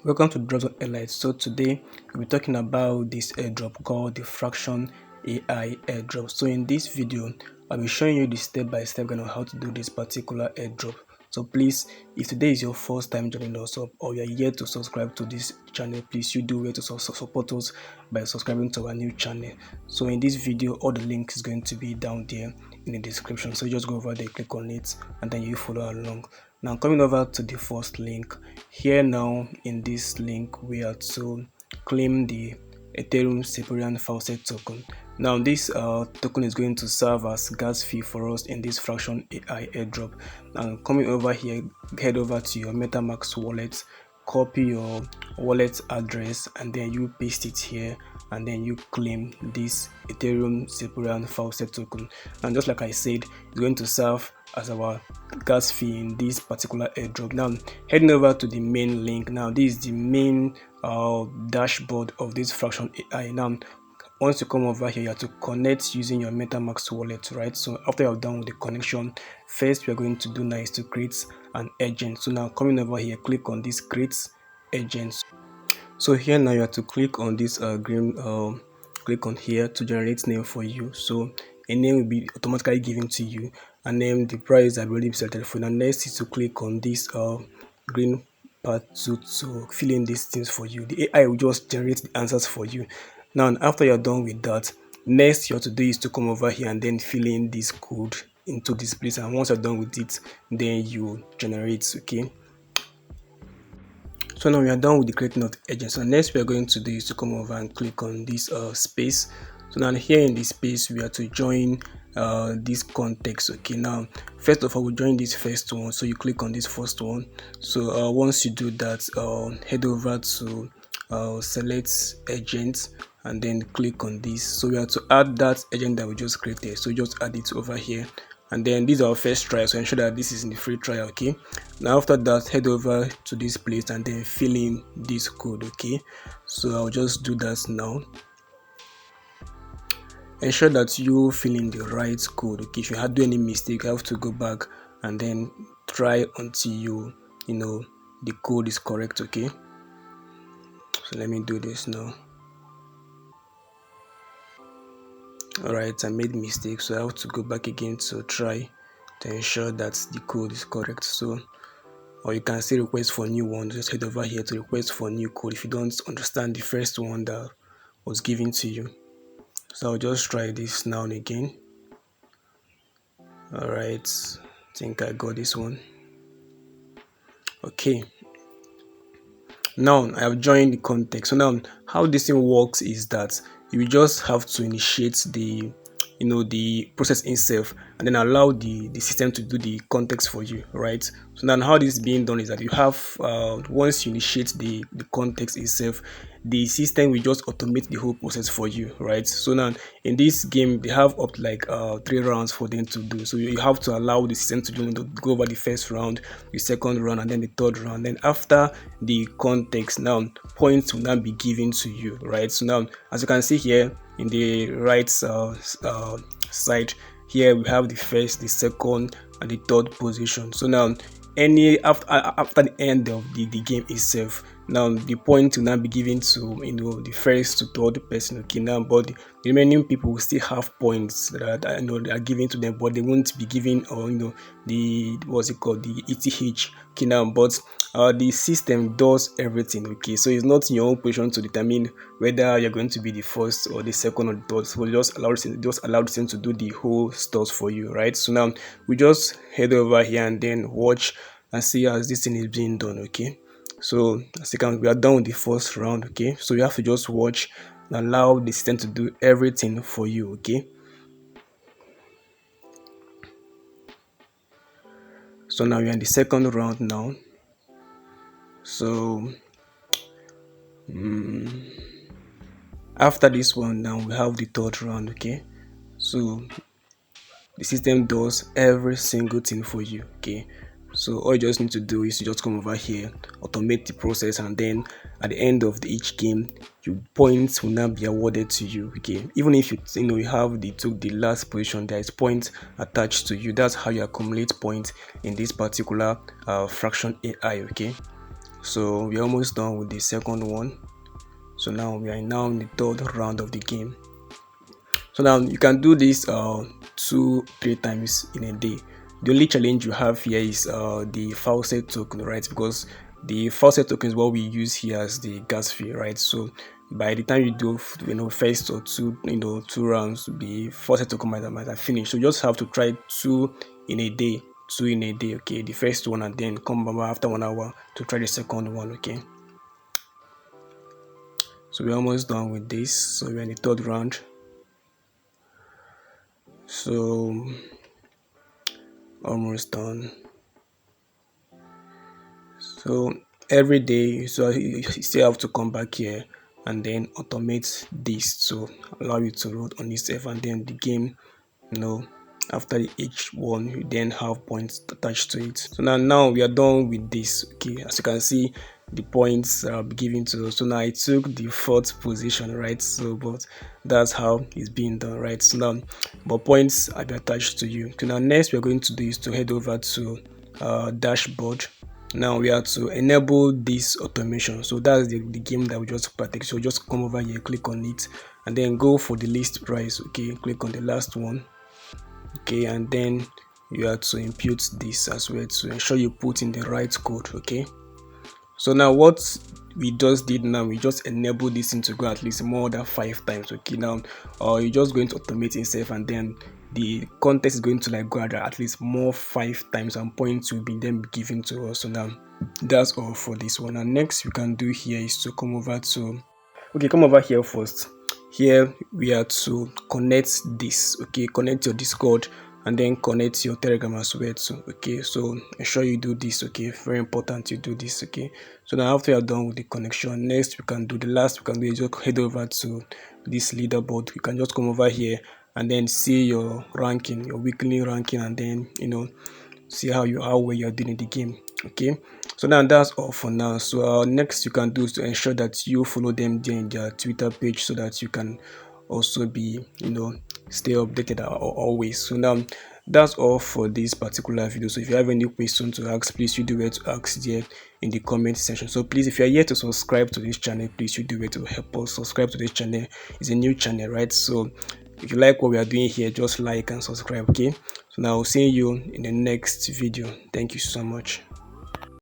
Welcome to Drops on Airlight. So today we'll be talking about this airdrop called the Fraction AI airdrop. So in this video, I'll be showing you the step-by-step guide on how to do this particular airdrop. So please, if today is your first time joining us up or you're yet to subscribe to this channel, please you do way to support us by subscribing to our new channel. So in this video, all the links is going to be down there in the description. So just go over there, click on it, and then you follow along. Now coming over to the first link here. Now in this link we are to claim the Ethereum Cyprian faucet token. Now this token is going to serve as gas fee for us in this Fraction AI airdrop. Now coming over here, head over to your Metamask wallet, copy your wallet address, and then you paste it here, and then you claim this Ethereum Cyprian faucet token. And just like I said, it's going to serve as our gas fee in this particular airdrop. Now heading over to the main link. Now this is the main dashboard of this Fraction AI. Now once you come over here, you have to connect using your Metamask wallet, right? So after you're done with the connection, first we're going to do now is to create an agent. So now coming over here, click on this create agent. So here now you have to click on this green click on here to generate name for you. So a name will be automatically given to you, and then the price I've already selected for. Now next is to click on this green part to fill in these things for you. The AI will just generate the answers for you. Now after you're done with that, next you have to do is to come over here and then fill in this code into this place, and once you're done with it, then you generate. Okay, so now we are done with the creating of the agent. So next we are going to do is to come over and click on this space. So now here in this space we are to join this context. Okay, now first of all we join this first one, so you click on this first one. So once you do that, head over to select agent and then click on this. So we have to add that agent that we just created, so just add it over here, and then this is our first trial, so ensure that this is in the free trial. Okay, now after that head over to this place and then fill in this code. Okay, so I'll just do that now. Ensure that you fill in the right code. Okay, if you do any mistake, you have to go back and then try until you know the code is correct. Okay, so let me do this now. Alright, I made mistakes, so I have to go back again to try to ensure that the code is correct. So, or you can say request for new one. Just head over here to request for new code if you don't understand the first one that was given to you. So I'll just try this now and again. Alright, I think I got this one. Okay, now I have joined the context. So now how this thing works is that you just have to initiate the the process itself, and then allow the system to do the context for you, right? So now how this is being done is that you have once you initiate the context itself, the system will just automate the whole process for you, right? So now in this game they have up to like 3 rounds for them to do. So you have to allow the system to go over the first round, the second round, and then the third round. Then after the context, now points will now be given to you, right? So now as you can see here in the right side here, we have the first, the second, and the third position. So now after the end of the game itself, now the point will now be given to the first to third person. Okay, now but the remaining people will still have points that are given to them, but they won't be given the what's it called, the ETH. Okay, now but the system does everything. Okay, so it's not in your own position to determine whether you're going to be the first or the second or the third. So just allow the system to do the whole stuff for you, right? So now we just head over here and then watch and see as this thing is being done. Okay, so as you can, we are done with the first round. Okay, so you have to just watch and allow the system to do everything for you. Okay, so now we're in the second round now. So after this one, now we have the third round. Okay, so the system does every single thing for you. Okay, so all you just need to do is to just come over here, automate the process, and then at the end of each game, your points will now be awarded to you. Okay, even if you have took the last position, there is points attached to you. That's how you accumulate points in this particular Fraction AI. Okay, So we're almost done with the second one. So now we are now in the third round of the game. So now you can do this 2-3 times in a day. The only challenge you have here is the faucet token, right? Because the faucet token is what we use here as the gas fee, right? So by the time you do, first or two rounds, the faucet token might have finished. So you just have to try two in a day, okay? The first one, and then come back after 1 hour to try the second one, okay? So we're almost done with this. So we're in the third round. So almost done. So every day, so you still have to come back here and then automate this to allow you to load on itself, and then the game, after each one you then have points attached to it. So now we are done with this, okay? As you can see, the points are given to us. So now I took the fourth position, right? So but that's how it's being done, right? So now but points are attached to you. So now next we're going to do is to head over to dashboard. Now we have to enable this automation. So that's the game that we just practice. So just come over here, click on it, and then go for the list price, okay? Click on the last one, okay? And then you have to input this as well to ensure you put in the right code, okay? So now what we just did, now we just enable this thing to go at least more than 5 times, okay? Now you're just going to automate itself, and then the context is going to like go at least more 5 times, and points will be then given to us. So now that's all for this one. And next we can do here is to come over to, okay, come over here first. Here we are to connect this, okay? Connect your Discord and then connect your Telegram as well too, okay? So ensure you do this, okay? Very important you do this, okay? So now after you're done with the connection, next we can do the last we can do is just head over to this leaderboard. You can just come over here and then see your ranking, your weekly ranking, and then see how well you're doing in the game, okay? So now that's all for now. So next you can do is to ensure that you follow them there in their Twitter page, so that you can also be stay updated always. So now that's all for this particular video. So if you have any question to ask, please you do it to ask there in the comment section. So please, if you are yet to subscribe to this channel, please you do it to help us subscribe to this channel. It's a new channel, right? So if you like what we are doing here, just like and subscribe, okay? So now I'll see you in the next video. Thank you so much.